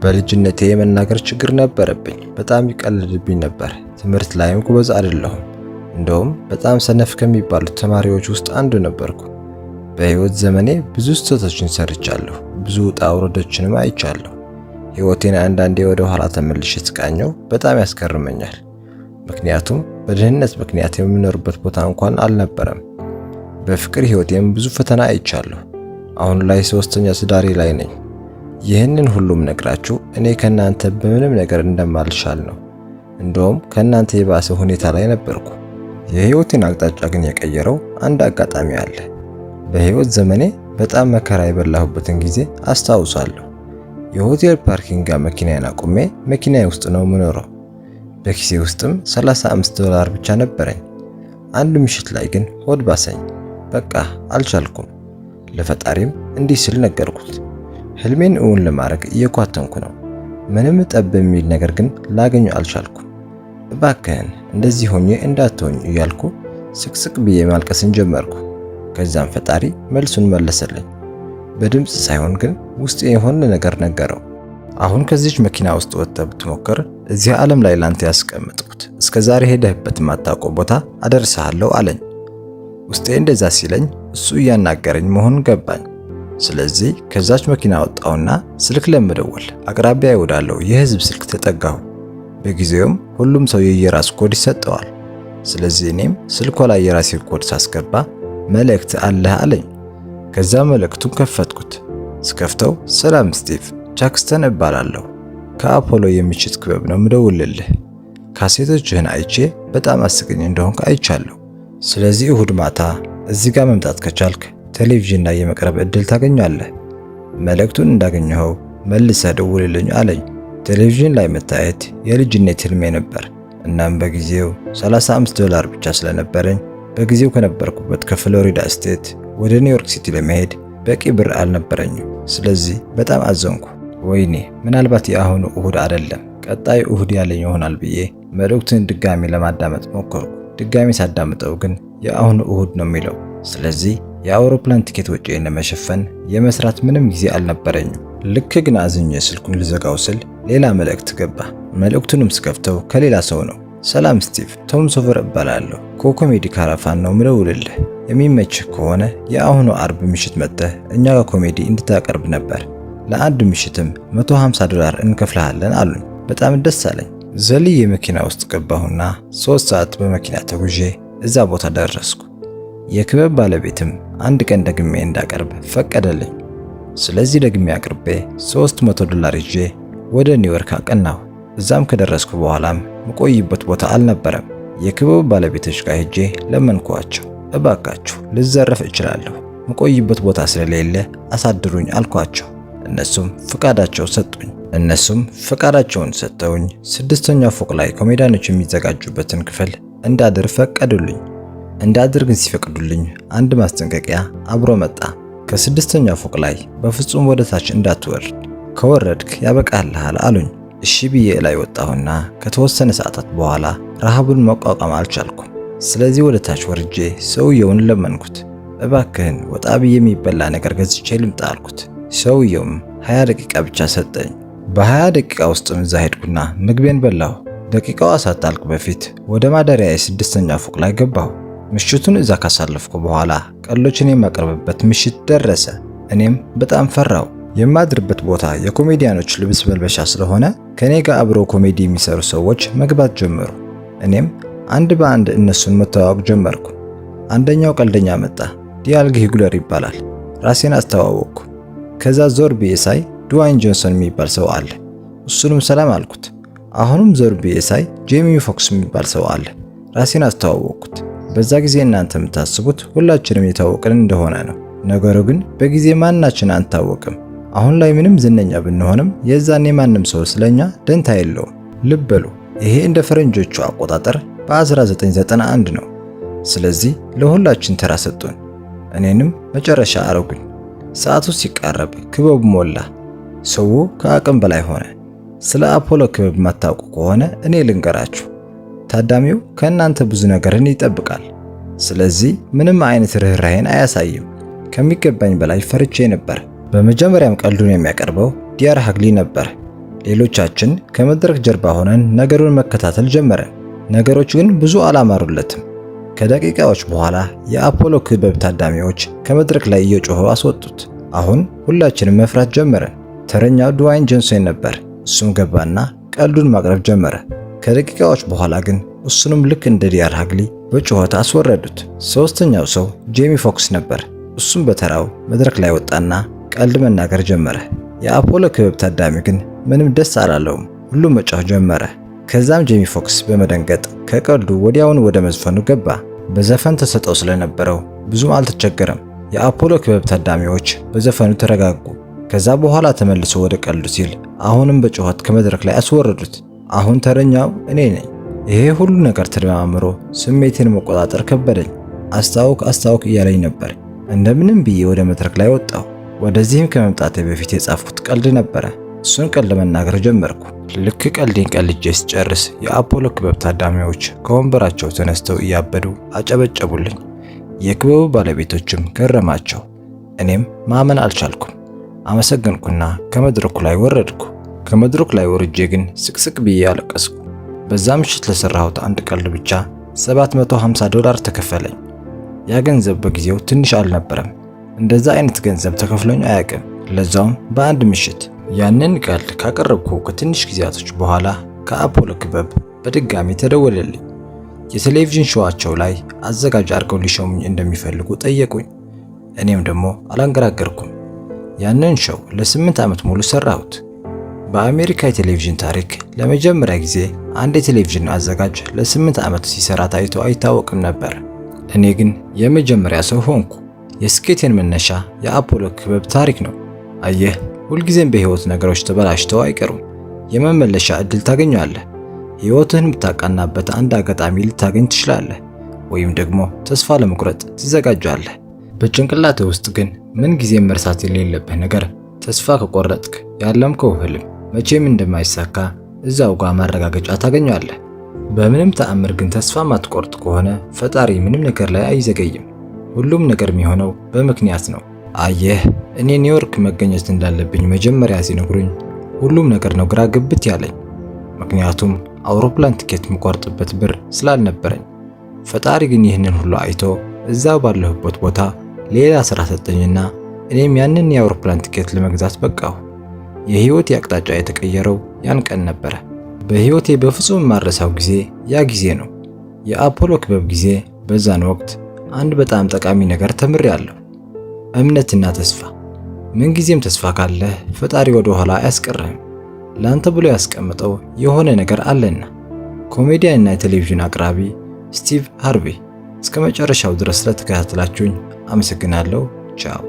በልጅነቴ የመናገር ችግር ነበረብኝ። በጣም ይቀልድብኝ ነበር። ትምህርት ላይም ጎበዝ አይደለሁም። እንደውም በጣም ሰነፍ ከሚባሉት ተማሪዎች ውስጥ አንዱ ነበርኩ። በህይወት ዘመኔ ብዙ ስህተቶችን ሰርቻለሁ። ብዙ ውጣ ውረዶችንም አይቻለሁ። ህይወቴን አንዳንዴ ወደ ኋላ ተመልሼ ስቃኘው በጣም ያስገርመኛል። ምክንያቱም በድህነት ምክንያት የምኖርበት ቦታ እንኳን አልነበረም። በፍቅር ህይወቴም ብዙ ፈተና አይቻለሁ። አሁን ላይ ሶስተኛ ትዳሬ ላይ ነኝ። ይህንን ሁሉም ነግራችሁ እኔ ከናንተ በምንም ነገር እንደማልሻል ነው። እንደውም ከናንተ የባሰ ሁኔታ ላይ ነበርኩ። የህይወቴን አቅጣጫ ግን የቀየረው አንድ አጋጣሚ አለ። በህይወት ዘመኔ በጣም መከራ የበላሁበትን ጊዜ አስታውሳለሁ። የሆቴል ፓርኪንግ ጋር መኪናዬን አቁሜ መኪናዬ ውስጥ ነው የምኖረው። በኪሴ ውስጥም $35 ብቻ ነበረኝ። አንድ ምሽት ላይ ግን ሆድ ባሰኝ። በቃ አልቻልኩም። ለፈጣሪም እንዲህ ስል ነገርኩት። ህልሜን እውን ለማድረግ እየኳተንኩ ነው። ምንም ጠብ የሚል ነገር ግን ላገኘው አልቻልኩም። እባክህን እንደዚህ ሆኜ እንዳትሆኝ እያልኩ ስቅስቅ ብዬ ማልቀስን ጀመርኩ። ከዛም ፈጣሪ መልሱን መለሰልኝ። በድምፅ ሳይሆን ግን ውስጤ የሆነ ነገር ነገረው። አሁን ከዚች መኪና ውስጥ ወጥተህ ብትሞክር እዚህ ዓለም ላይ ላንተ ያስቀምጥኩት እስከዛሬ ሄደህበት የማታውቀው ቦታ አደርሰሃለሁ አለኝ። ውስጤ እንደዛ ሲለኝ እሱ እያናገረኝ መሆኑን ገባኝ። ስለዚህ ከዛች መኪና ወጣውና ስልክ ለመደወል አቅራቢያ ወዳለው የህዝብ ስልክ ተጠጋሁ። በጊዜውም ሁሉም ሰው የየራሱ ኮድ ይሰጠዋል። ስለዚህ እኔም ስልኳ ላይ የራሴ ኮድ ሳስገባ መልእክት አለህ አለኝ። ከዛ መልእክቱን ከፈትኩት። ስከፍተው ሰላም ስቲቭ፣ ጃክስተን እባላለሁ። ከአፖሎ የምሽት ክበብ ነው ምደውልልህ። ካሴቶችህን አይቼ በጣም አስቀኝ እንደሆንክ አይቻለሁ። ስለዚህ እሁድ ማታ እዚህ ጋር መምጣት ከቻልክ ቴሌቪዥን ላይ የመቅረብ እድል ታገኛለህ። መልእክቱን እንዳገኘኸው መልሰህ ደውልልኝ አለኝ። ቴሌቪዥን ላይ መታየት የልጅነት ህልሜ ነበር። እናም በጊዜው $35 ብቻ ስለነበረኝ በጊዜው ከነበርኩበት ከፍሎሪዳ ስቴት ወደ ኒውዮርክ ሲቲ ለመሄድ በቂ ብር አልነበረኝም። ስለዚህ በጣም አዘንኩ። ወይኔ ምናልባት የአሁኑ እሁድ አይደለም ቀጣይ እሁድ ያለኝ ይሆናል ብዬ መልእክቱን ድጋሚ ለማዳመጥ ሞከርኩ። ድጋሚ ሳዳምጠው ግን የአሁኑ እሁድ ነው የሚለው። ስለዚህ የአውሮፕላን ቲኬት ወጪዬን ለመሸፈን የመስራት ምንም ጊዜ አልነበረኝም። ልክ ግን አዝኜ ስልኩን ልዘጋው ስል ሌላ መልእክት ገባ። መልእክቱንም ስከፍተው ከሌላ ሰው ነው። ሰላም ስቲቭ፣ ቶም ሶቨር እባላለሁ። ከኮሜዲ ካራፋን ነው ምደውልልህ። የሚመችህ ከሆነ የአሁኑ አርብ ምሽት መጥተህ እኛ ጋር ኮሜዲ እንድታቀርብ ነበር። ለአንድ ምሽትም $150 እንከፍልሃለን አሉኝ። በጣም ደስ አለኝ። ዘልዬ መኪና ውስጥ ገባሁና 3 ሰዓት በመኪና ተጉዤ እዛ ቦታ ደረስኩ። የክበብ ባለቤትም አንድ ቀን ደግሜ እንዳቀርብ ፈቀደልኝ። ስለዚህ ደግሜ አቅርቤ $300 ይዤ ወደ ኒውዮርክ አቀናሁ። እዛም ከደረስኩ በኋላም መቆይበት ቦታ አልነበረም። የክበብ ባለቤቶች ጋር ሄጄ ለመንኳቸው። እባካችሁ ልዘረፍ እችላለሁ፣ መቆይበት ቦታ ስለሌለ አሳድሩኝ አልኳቸው። እነሱም ፍቃዳቸውን ሰጠውኝ 6ኛው ፎቅ ላይ ኮሜዲያኖች የሚዘጋጁበትን ክፍል እንዳድር ፈቀዱልኝ። እንዳድር ግን ሲፈቅዱልኝ አንድ ማስጠንቀቂያ አብሮ መጣ። ከ6ኛው ፎቅ ላይ በፍጹም ወደ ታች እንዳትወርድ፣ ከወረድክ ያበቃልሃል አሉኝ። እሺ ብዬ ላይ ወጣሁና ከተወሰነ ሰዓታት በኋላ ረሃቡን መቋቋም አልቻልኩም። ስለዚህ ወደ ታች ወርጄ ሰውየውን ለመንኩት። እባክህን ወጣ ብዬ የሚበላ ነገር ገዝቼ ልምጣ አልኩት። ሰውየውም 20 ደቂቃ ብቻ ሰጠኝ። በ20 ደቂቃ ውስጥም እዛ ሄድኩና ምግቤን በላሁ። ደቂቃዋ ሳታልቅ በፊት ወደ ማደሪያ የ6ኛ ፎቅ ላይ ገባሁ። ምሽቱን እዛ ካሳለፍኩ በኋላ ቀሎችን የማቀርብበት ምሽት ደረሰ። እኔም በጣም ፈራሁ። የማድርበት ቦታ የኮሜዲያኖች ልብስ መልበሻ ስለሆነ ከኔ ጋር አብረው ኮሜዲ የሚሰሩ ሰዎች መግባት ጀመሩ። እኔም አንድ በአንድ እነሱን መተዋወቅ ጀመርኩ። አንደኛው ቀልደኛ መጣ። ዲያልግ ሂግለር ይባላል። ራሴን አስተዋወቅኩ። ከዛ ዞር ብዬ ሳይ ድዋይን ጆንሰን የሚባል ሰው አለ። እሱንም ሰላም አልኩት። አሁንም ዞር ብዬ ሳይ ጄሚ ፎክስ የሚባል ሰው አለ። ራሴን አስተዋወቅኩት። በዛ ጊዜ እናንተ የምታስቡት ሁላችንም የታወቅን እንደሆነ ነው። ነገሩ ግን በጊዜ ማናችን አንታወቅም። አሁን ላይ ምንም ዝነኛ ብንሆንም የዛኔ ማንም ሰው ስለኛ ደንታ የለውም። ልብ በሉ፣ ይሄ እንደ ፈረንጆቹ አቆጣጠር በ1991 ነው። ስለዚህ ለሁላችን ተራ ሰጡን። እኔንም መጨረሻ አረጉኝ። ሰዓቱ ሲቃረብ ክበቡ ሞላ። ሰው ከአቅም በላይ ሆነ። ስለ አፖሎ ክበብ ማታውቁ ከሆነ እኔ ልንገራችሁ። ታዳሚው ከእናንተ ብዙ ነገርን ይጠብቃል። ስለዚህ ምንም አይነት ርህራሄን አያሳይም። ከሚገባኝ በላይ ፈርቼ ነበር። በመጀመሪያም ቀልዱን የሚያቀርበው ዲያር ሃግሊ ነበር። ሌሎቻችን ከመድረክ ጀርባ ሆነን ነገሩን መከታተል ጀመረን። ነገሮች ግን ብዙ አላማሩለትም። ከደቂቃዎች በኋላ የአፖሎ ክበብ ታዳሚዎች ከመድረክ ላይ እየጮሁ አስወጡት። አሁን ሁላችንም መፍራት ጀመረን። ተረኛው ድዋይን ጆንሰን ነበር። እሱም ገባና ቀልዱን ማቅረብ ጀመረ። ከደቂቃዎች በኋላ ግን እሱንም ልክ እንደ ዲያር ሃግሊ በጩኸት አስወረዱት። ሶስተኛው ሰው ጄሚ ፎክስ ነበር። እሱም በተራው መድረክ ላይ ወጣና ቀልድ መናገር ጀመረ። የአፖሎ ክበብ ታዳሚ ግን ምንም ደስ አላለውም። ሁሉም መጫወት ጀመረ። ከዛም ጄሚ ፎክስ በመደንገጥ ከቀልዱ ወዲያውን ወደ መዝፈኑ ገባ። በዘፈን ተሰጠው ስለነበረው ብዙም አልተቸገረም። የአፖሎ ክበብ ታዳሚዎች በዘፈኑ ተረጋጉ። ከዛ በኋላ ተመልሶ ወደ ቀልዱ ሲል አሁንም በጩኸት ከመድረክ ላይ አስወረዱት። አሁን ተረኛው እኔ ነኝ። ይሄ ሁሉ ነገር ተደማምሮ ስሜቴን መቆጣጠር ከበደኝ። አስታውክ እያለኝ ነበር። እንደምንም ብዬ ወደ መድረክ ላይ ወጣሁ። ወደዚህም ከመምጣቴ በፊት የጻፍኩት ቀልድ ነበረ። እሱን ቀልድ መናገር ጀመርኩ። ልክ ቀልዴን ቀልጄ ስጨርስ የአፖሎ ክበብ ታዳሚዎች ከወንበራቸው ተነስተው እያበዱ አጨበጨቡልኝ። የክበቡ ባለቤቶችም ገረማቸው። እኔም ማመን አልቻልኩም። አመሰገንኩና ከመድረኩ ላይ ወረድኩ። ከመድረኩ ላይ ወርጄ ግን ስቅስቅ ብዬ አለቀስኩ። በዛ ምሽት ለሰራሁት አንድ ቀልድ ብቻ $750 ተከፈለኝ። ያ ገንዘብ በጊዜው ትንሽ አልነበረም። እንደዛ አይነት ገንዘብ ተከፍሎኝ አያውቅም፣ ለዛውም በአንድ ምሽት። ያንን ቀልድ ካቀረብኩ ከትንሽ ጊዜያቶች በኋላ ከአፖሎ ክበብ በድጋሚ ተደወለልኝ። የቴሌቪዥን ሾዋቸው ላይ አዘጋጅ አድርገው ሊሾሙኝ እንደሚፈልጉ ጠየቁኝ። እኔም ደግሞ አላንገራገርኩም። ያንን ሾው ለ8 ዓመት ሙሉ ሰራሁት። በአሜሪካ የቴሌቪዥን ታሪክ ለመጀመሪያ ጊዜ አንድ የቴሌቪዥን አዘጋጅ ለ8 ዓመት ሲሰራ ታይቶ አይታወቅም ነበር። እኔ ግን የመጀመሪያ ሰው ሆንኩ። የስኬቴን መነሻ የአፖሎ ክበብ ታሪክ ነው። አየህ፣ ሁልጊዜም በህይወት ነገሮች ተበላሽተው አይቀሩም። የመመለሻ እድል ታገኛለህ። ህይወትህን የምታቃናበት አንድ አጋጣሚ ልታገኝ ትችላለህ፣ ወይም ደግሞ ተስፋ ለመቁረጥ ትዘጋጃለህ። በጭንቅላትህ ውስጥ ግን ምን ጊዜም መርሳት የሌለብህ ነገር ተስፋ ከቆረጥክ ያለምከው ህልም መቼም እንደማይሳካ እዛው ጋር ማረጋገጫ ታገኛለህ። በምንም ተአምር ግን ተስፋ ማትቆርጥ ከሆነ ፈጣሪ ምንም ነገር ላይ አይዘገይም። ሁሉም ነገር የሚሆነው በምክንያት ነው። አየህ፣ እኔ ኒውዮርክ መገኘት እንዳለብኝ መጀመሪያ ሲነግሩኝ ሁሉም ነገር ነው ግራ ግብት ያለኝ። ምክንያቱም አውሮፕላን ትኬት የምቆርጥበት ብር ስላልነበረኝ። ፈጣሪ ግን ይህንን ሁሉ አይቶ እዛው ባለሁበት ቦታ ሌላ ስራ ሰጠኝና እኔም ያንን የአውሮፕላን ትኬት ለመግዛት በቃሁ። የህይወቴ አቅጣጫ የተቀየረው ያን ቀን ነበረ። በህይወቴ በፍጹም የማረሳው ጊዜ ያ ጊዜ ነው፣ የአፖሎ ክበብ ጊዜ። በዛን ወቅት አንድ በጣም ጠቃሚ ነገር ተምሬያለሁ። እምነትና ተስፋ። ምንጊዜም ተስፋ ካለህ ፈጣሪ ወደ ኋላ አያስቀርህም። ላንተ ብሎ ያስቀምጠው የሆነ ነገር አለና። ኮሜዲያን እና የቴሌቪዥን አቅራቢ ስቲቭ ሃርቬይ። እስከ መጨረሻው ድረስ ስለተከታተላችሁኝ አመሰግናለሁ። ቻው።